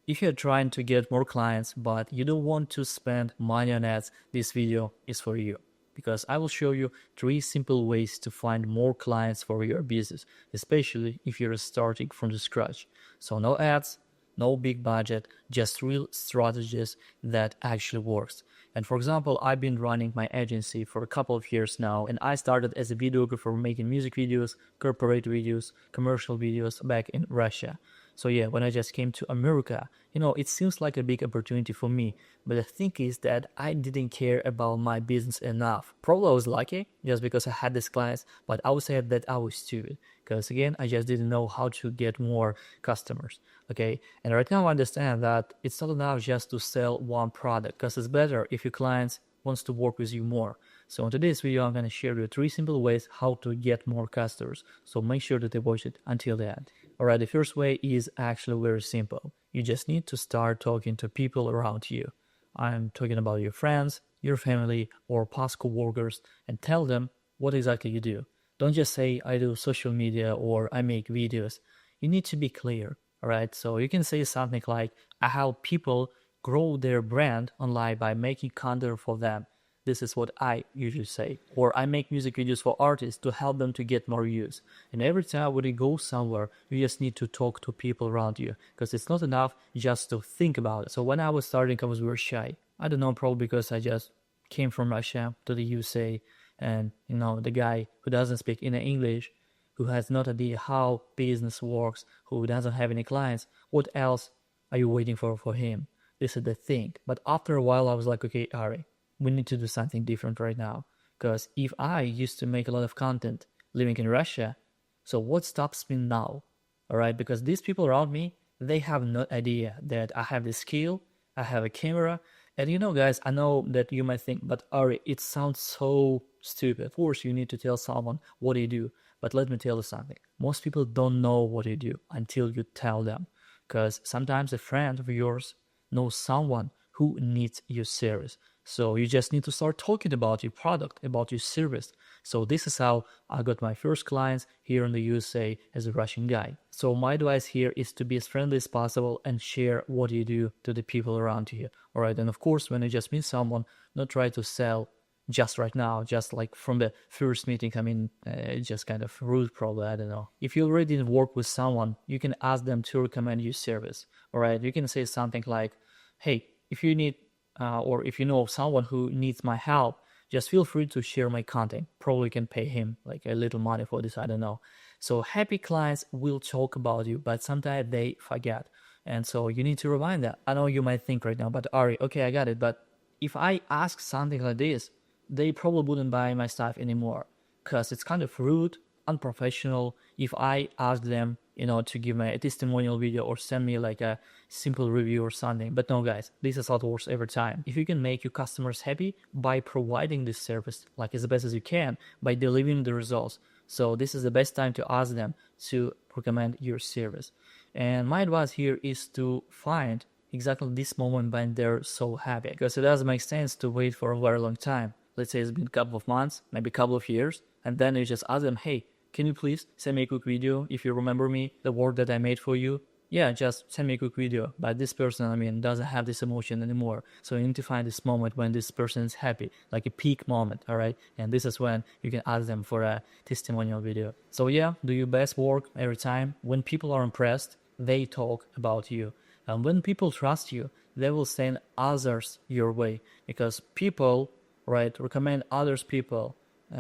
If you're trying to get more clients but you don't want to spend money on ads, this video is for you. Because I will show you 3 simple ways to find more clients for your business, especially if you're starting from the scratch. So no ads, no big budget, just real strategies that actually works. And for example, I've been running my agency for a couple of years now, and I started as a videographer making music videos, corporate videos, commercial videos back in Russia. So yeah, when I just came to America, it seems like a big opportunity for me. But the thing is that I didn't care about my business enough. Probably I was lucky just because I had these clients, but I would say that I was stupid. Because again, I just didn't know how to get more customers. Okay. And right now I understand that it's not enough just to sell one product, because it's better if your clients wants to work with you more. So in today's video, I'm going to share you 3 simple ways how to get more customers. So make sure that you watch it until the end. Alright, the first way is actually very simple. You just need to start talking to people around you. I'm talking about your friends, your family, or past co-workers, and tell them what exactly you do. Don't just say, I do social media or I make videos. You need to be clear, alright? So you can say something like, I help people grow their brand online by making content for them. This is what I usually say. Or I make music videos for artists to help them to get more views. And every time when you go somewhere, you just need to talk to people around you, because it's not enough just to think about it. So when I was starting, I was very shy. I don't know, probably because I just came from Russia to the USA, and the guy who doesn't speak any English, who has no idea how business works, who doesn't have any clients, what else are you waiting for him? This is the thing. But after a while, I was like, okay, Ari, we need to do something different right now. Because if I used to make a lot of content living in Russia, so what stops me now? All right, because these people around me, they have no idea that I have the skill, I have a camera. And guys, I know that you might think, but Ari, it sounds so stupid. Of course, you need to tell someone what you do. But let me tell you something. Most people don't know what you do until you tell them. Because sometimes a friend of yours knows someone who needs your service. So you just need to start talking about your product, about your service. So this is how I got my first clients here in the USA as a Russian guy. So my advice here is to be as friendly as possible and share what you do to the people around you. All right, and of course, when you just meet someone, not try to sell just right now, just like from the first meeting. I mean, it's just kind of rude, probably, I don't know. If you already work with someone, you can ask them to recommend your service. All right, you can say something like, hey, if you need or if you know of someone who needs my help, just feel free to share my content. Probably can pay him like a little money for this, I don't know. So happy clients will talk about you, but sometimes they forget. And so you need to remind them. I know you might think right now, but Ari, okay, I got it. But if I ask something like this, they probably wouldn't buy my stuff anymore, because it's kind of rude, unprofessional if I ask them, to give me a testimonial video or send me like a simple review or something. But no, guys, this is how it works every time. If you can make your customers happy by providing this service like as best as you can, by delivering the results, so this is the best time to ask them to recommend your service. And my advice here is to find exactly this moment when they're so happy, because it doesn't make sense to wait for a very long time. Let's say it's been a couple of months, maybe a couple of years, and then you just ask them, hey, can you please send me a quick video if you remember me, the work that I made for you? Yeah, just send me a quick video. But this person, doesn't have this emotion anymore. So you need to find this moment when this person is happy, like a peak moment, all right? And this is when you can ask them for a testimonial video. So yeah, do your best work every time. When people are impressed, they talk about you. And when people trust you, they will send others your way, because people, right, recommend others people.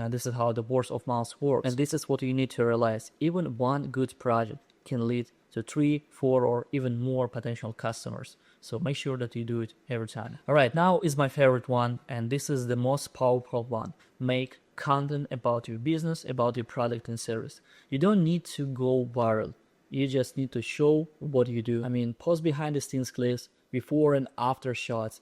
This is how the word of mouth works. And this is what you need to realize. Even one good project can lead to 3, 4, or even more potential customers. So make sure that you do it every time. All right, now is my favorite one, and this is the most powerful one. Make content about your business, about your product and service. You don't need to go viral. You just need to show what you do. Post behind the scenes clips, before and after shots,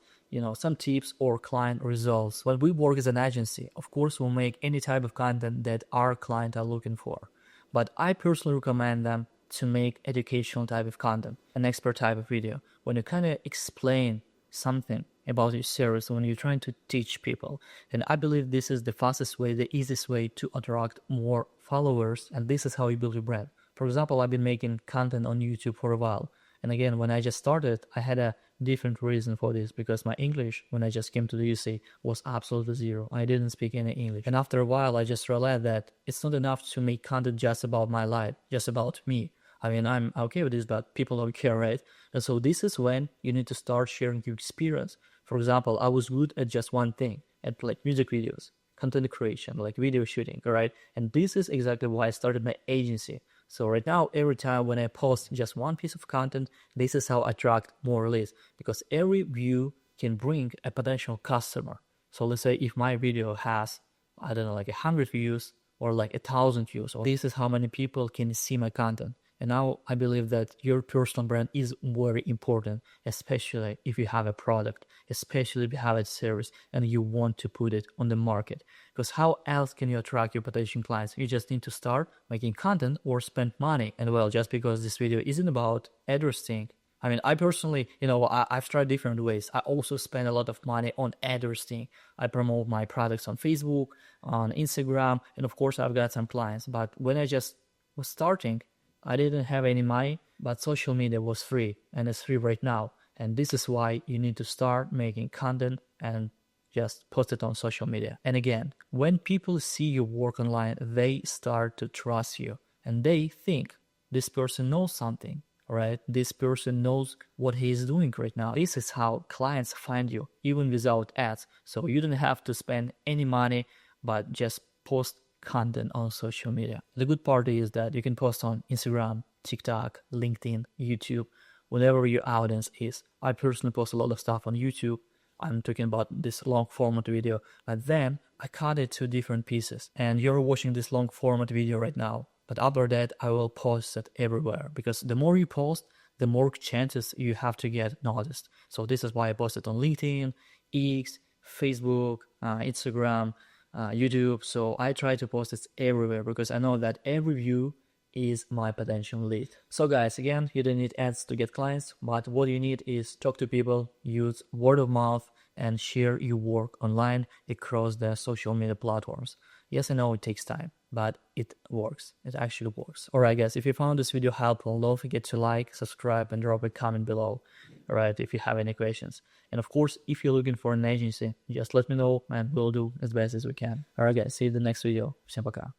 some tips or client results. When we work as an agency, of course, we'll make any type of content that our client are looking for. But I personally recommend them to make educational type of content, an expert type of video, when you kind of explain something about your service, when you're trying to teach people. And I believe this is the fastest way, the easiest way to attract more followers, and this is how you build your brand. For example, I've been making content on YouTube for a while, And again, when I just started, I had a different reason for this, because my English, when I just came to the USA, was absolutely zero. I didn't speak any English. And after a while, I just realized that it's not enough to make content just about my life, just about me. I mean, I'm okay with this, but people don't care, right? And so this is when you need to start sharing your experience. For example, I was good at just one thing, at like music videos, content creation, like video shooting, all right? And this is exactly why I started my agency. So right now, every time when I post just one piece of content, this is how I attract more leads, because every view can bring a potential customer. So let's say if my video has, I don't know, like 100 views or like 1,000 views, or this is how many people can see my content. And now I believe that your personal brand is very important, especially if you have a product, especially if you have a service and you want to put it on the market. Because how else can you attract your potential clients? You just need to start making content or spend money. And well, just because this video isn't about addressing, I mean, I personally, I've tried different ways. I also spend a lot of money on addressing. I promote my products on Facebook, on Instagram, and of course I've got some clients. But when I just was starting, I didn't have any money, but social media was free, and it's free right now. And this is why you need to start making content and just post it on social media. And again, when people see your work online, they start to trust you, and they think this person knows something, right? This person knows what he is doing right now. This is how clients find you, even without ads. So you don't have to spend any money, but just post content on social media. The good part is that you can post on Instagram, TikTok, LinkedIn, YouTube, whenever your audience is. I personally post a lot of stuff on YouTube. I'm talking about this long format video, but then I cut it to different pieces. And you're watching this long format video right now. But after that, I will post it everywhere, because the more you post, the more chances you have to get noticed. So this is why I post it on LinkedIn, X, Facebook, Instagram, YouTube. So I try to post this everywhere, because I know that every view is my potential lead. So guys, again, you don't need ads to get clients, but what you need is talk to people, use word of mouth, and share your work online across the social media platforms. Yes, I know it takes time, but it works. It actually works. Alright guys, if you found this video helpful, don't forget to like, subscribe, and drop a comment below. Alright, if you have any questions. And of course, if you're looking for an agency, just let me know and we'll do as best as we can. Alright guys, see you in the next video. Всем пока.